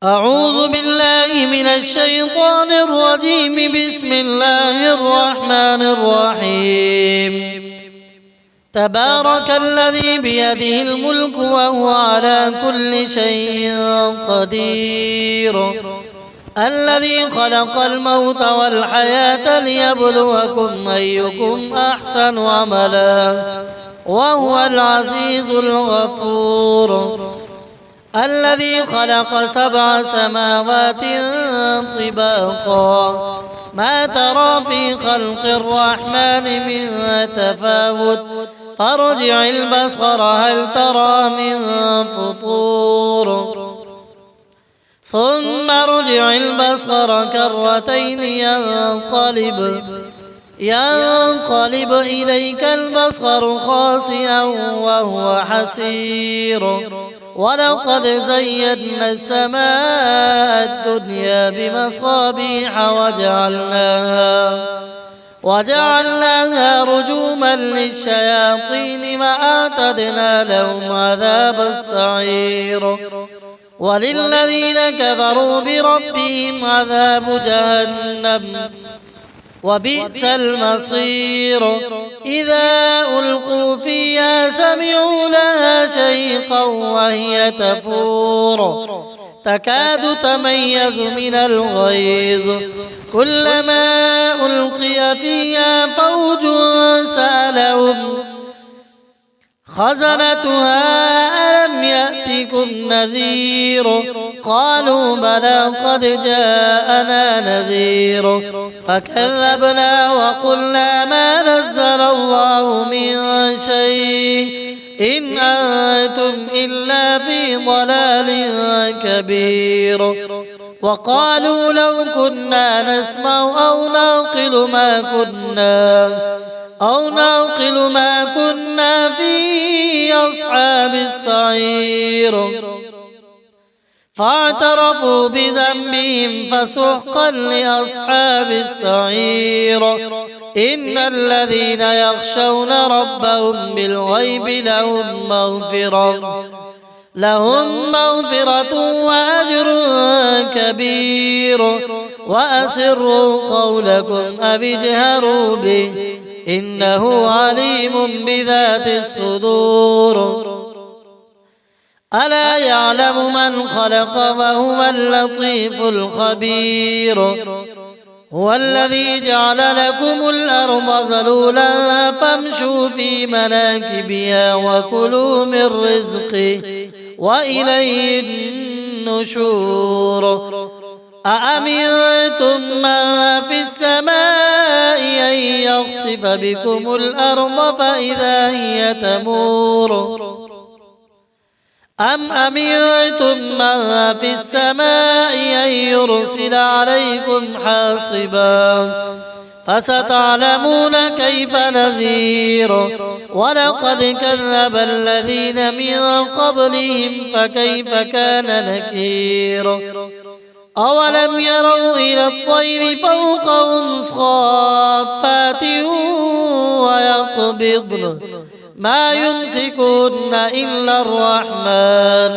أعوذ بالله من الشيطان الرجيم. بسم الله الرحمن الرحيم. تبارك الذي بيده الملك وهو على كل شيء قدير، الذي خلق الموت والحياة ليبلوكم أيكم أحسن عملا وهو العزيز الغفور، الذي خلق 7 سماوات طباقا ما ترى في خلق الرحمن من تفاوت فارجع البصر هل ترى من فطور ثم ارجع البصر كرتين ينقلب إليك البصر خاسئا وهو حسير، ولقد زينا السماء الدنيا بمصابيح وجعلناها رجوما للشياطين وأعتدنا لهم عذاب السعير، وللذين كفروا بربهم عذاب جهنم وبئس المصير. إذا ألقوا فيها سمعوا لها شيقا وهي تفور تكاد تميز من الغيظ، كلما ألقي فيها فوج سألهم خزنتها ألم يأتكم نذير، قالوا بلى قد جاءنا نذير فكذبنا وقلنا ما نزل الله من شيء إن أنتم إلا في ضلال كبير، وقالوا لو كنا نسمع أو نعقل ما كنا في أصحاب السعير، فاعترفوا بذنبهم فسحقا لأصحاب السعير. إن الذين يخشون ربهم بالغيب لهم مغفرة وأجر كبير، وأسروا قولكم أو اجهروا به إنه عليم بذات الصدور. ألا يعلم من خلق وهو اللطيف الخبير، هو الذي جعل لكم الأرض ذلولا فامشوا في مناكبها وكلوا من رزقه وإليه النشور. أأمنتم من في السماء أن يخسف بكم الأرض فإذا هي تمور، أم أمنتم من في السماء أن يرسل عليكم حاصبا فستعلمون كيف نذير. ولقد كذب الذين من قبلهم فكيف كان نكير. أولم يروا إلى الطير فوقهم صافات ويقبضن ما يمسكون إلا الرحمن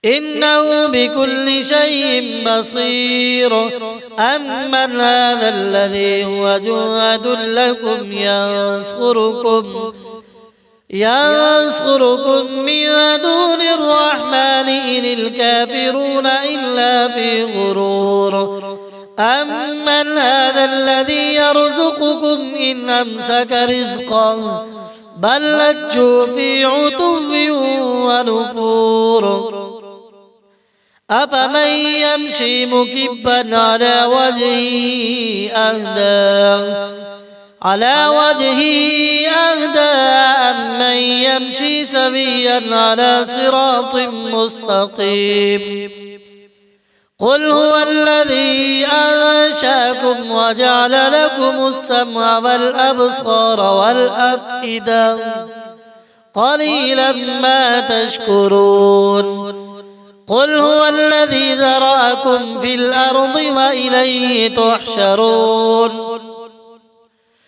إنه بكل شيء بصير. أمن هذا الذي هو جند لكم ينصركم من دون الرحمن إن الكافرون إلا في غرور. أمن هذا الذي يرزقكم إن أمسك رزقه بل لجوا في عتو ونفور. أفمن يمشي مكبا على وجهه أهدى أمن يمشي سويا على صراط مستقيم. قل هو الذي أنشأكم وجعل لكم السمع والأبصار والأفئدة قليلا ما تشكرون. قل هو الذي ذرأكم في الأرض وإليه تحشرون.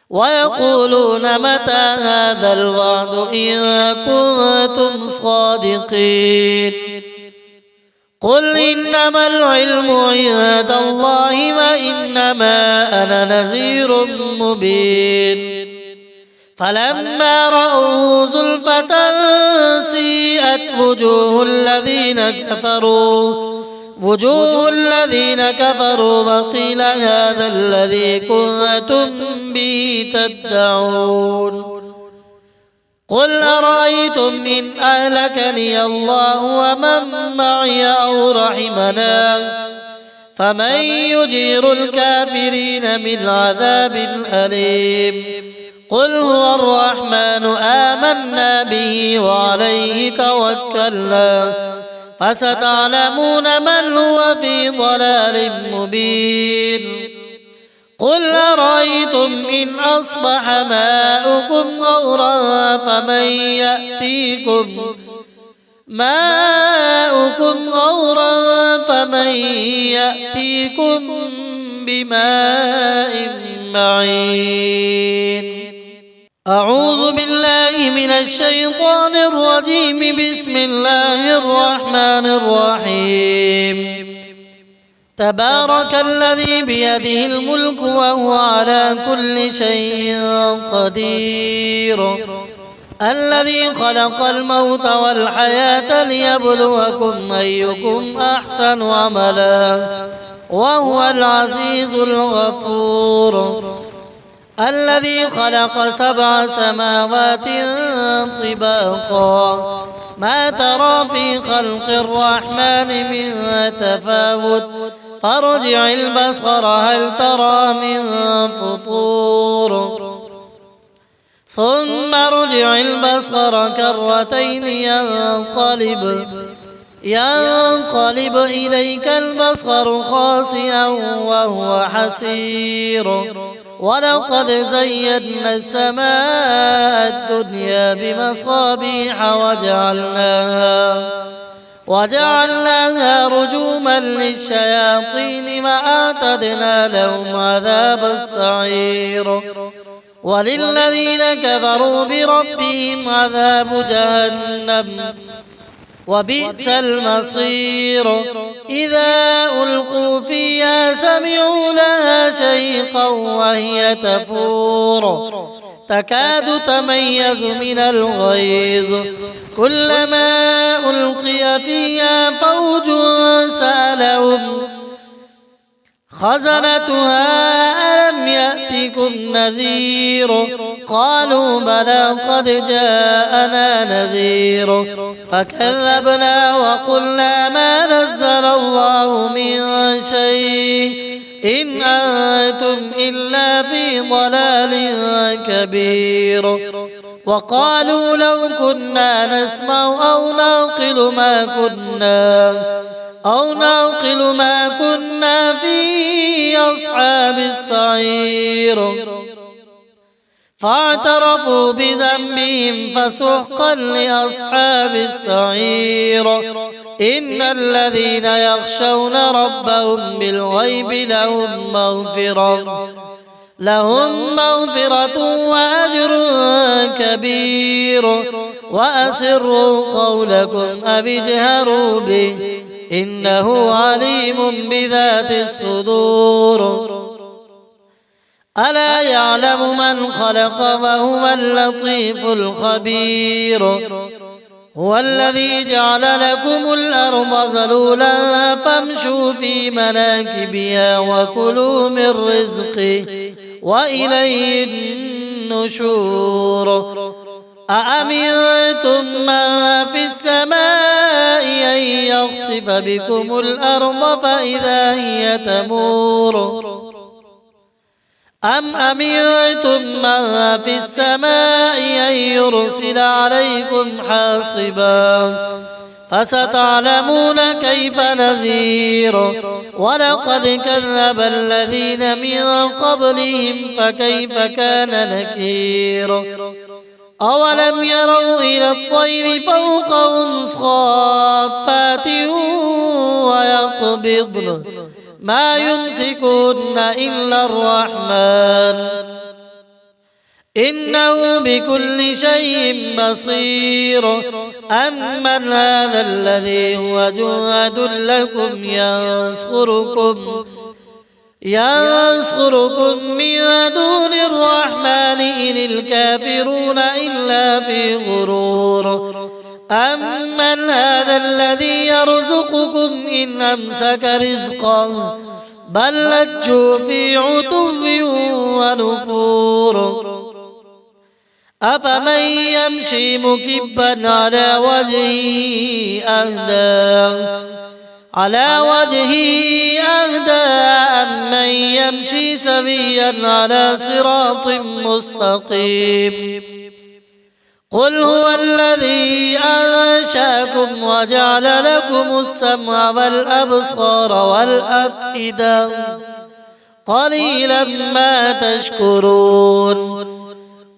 ويقولون متى هذا الوعد إن كنتم صادقين قل إنما العلم عند الله وإنما أنا نذير مبين فلما رأوا زلفة سيئت وجوه الذين كفروا وقيل هذا الذي كنتم به تدعون قل أرأيتم إن أهلكني الله ومن معي أو رحمنا فمن يجير الكافرين من عذاب أليم قل هو الرحمن آمنا به وعليه توكلنا فستعلمون من هو في ضلال مبين قل أرأيتم إن أصبح ماؤكم غورا فمن يأتيكم بماء معين أعوذ بالله من الشيطان الرجيم بسم الله الرحمن الرحيم تبارك الذي بيده الملك وهو على كل شيء قدير الذي خلق الموت والحياة ليبلوكم أيكم أحسن عملا وهو العزيز الغفور الذي خلق 7 سماوات طباقا ما ترى في خلق الرحمن من تفاوت فارجع البصر هل ترى من فطور ثم ارجع البصر كرتين ينقلب إليك البصر خاسئا وهو حسير ولقد زينا السماء الدنيا بمصابيح وجعلناها رجوما للشياطين وأعتدنا لهم عذاب السعير وللذين كفروا بربهم عذاب جهنم وبئس المصير إذا ألقوا فيها سمعوا لها شيقا وهي تفور تكاد تميز من الغيظ كلما ألقي فيها فوج سألهم خزنتها ألم يأتكم نذير قالوا بلى قد جاءنا نذير فكذبنا وقلنا ما نزل الله من شيء إن أنتم إلا في ضلال كبير وقالوا لو كنا نسمع أو نعقل ما كنا في أصحاب السعير فاعترفوا بذنبهم فسحقا لأصحاب السعير إن الذين يخشون ربهم بالغيب لهم مغفرة وأجر كبير وأسروا قولكم أو اجهروا به إنه عليم بذات الصدور ألا يعلم من خلق وهو اللطيف الخبير هو الذي جعل لكم الأرض ذلولا فامشوا في مناكبها وكلوا من رزقه وإليه النشور أأمنتم من في السماء أن يخسف بكم الأرض فإذا هي تمور أم أمنتم من في السماء أن يرسل عليكم حاصبا فستعلمون كيف نذير ولقد كذب الذين من قبلهم فكيف كان نكير أولم يروا إلى الطير فوقهم صافات ويقبضن ما يمسكون إلا الرحمن إنه بكل شيء بصير أمن هذا الذي هو جهاد لكم ينصركم من دون الرحمن إن الكافرون إلا في غرور أمن هذا الذي يرزقكم إن أمسك رزقه بل لجوا في عتو ونفور أفمن يمشي مكبا على وجهه أهدى أمن يمشي سويا على صراط مستقيم قل هو الذي أنشأكم وجعل لكم السمع والأبصار والأفئدة قليلا ما تشكرون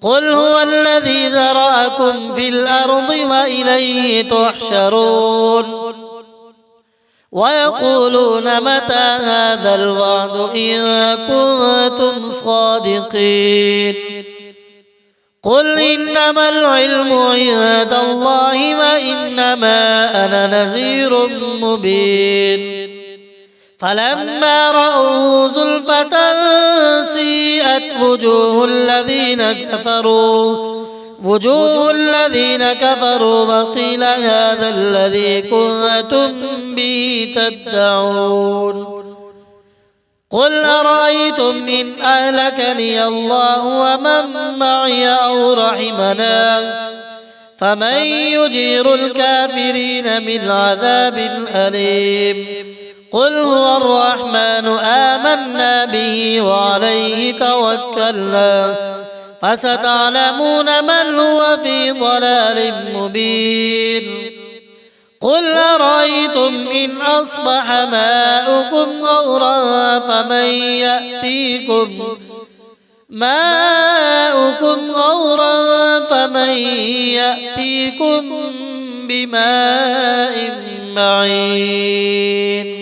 قل هو الذي ذرأكم في الأرض وإليه تحشرون ويقولون متى هذا الوعد إن كنتم صادقين قل إنما العلم عند الله وإنما أنا نذير مبين فلما رأوا زلفة سيئت وجوه الذين كفروا وقيل هذا الذي كنتم به تدعون قل أرأيتم إن أهلكني الله ومن معي أو رحمنا فمن يجير الكافرين من عذاب أليم قل هو الرحمن آمنا به وعليه توكلنا فستعلمون من هو في ضلال مبين قل أرأيتم إن أصبح ماؤكم غورا فمن يأتيكم بماء معين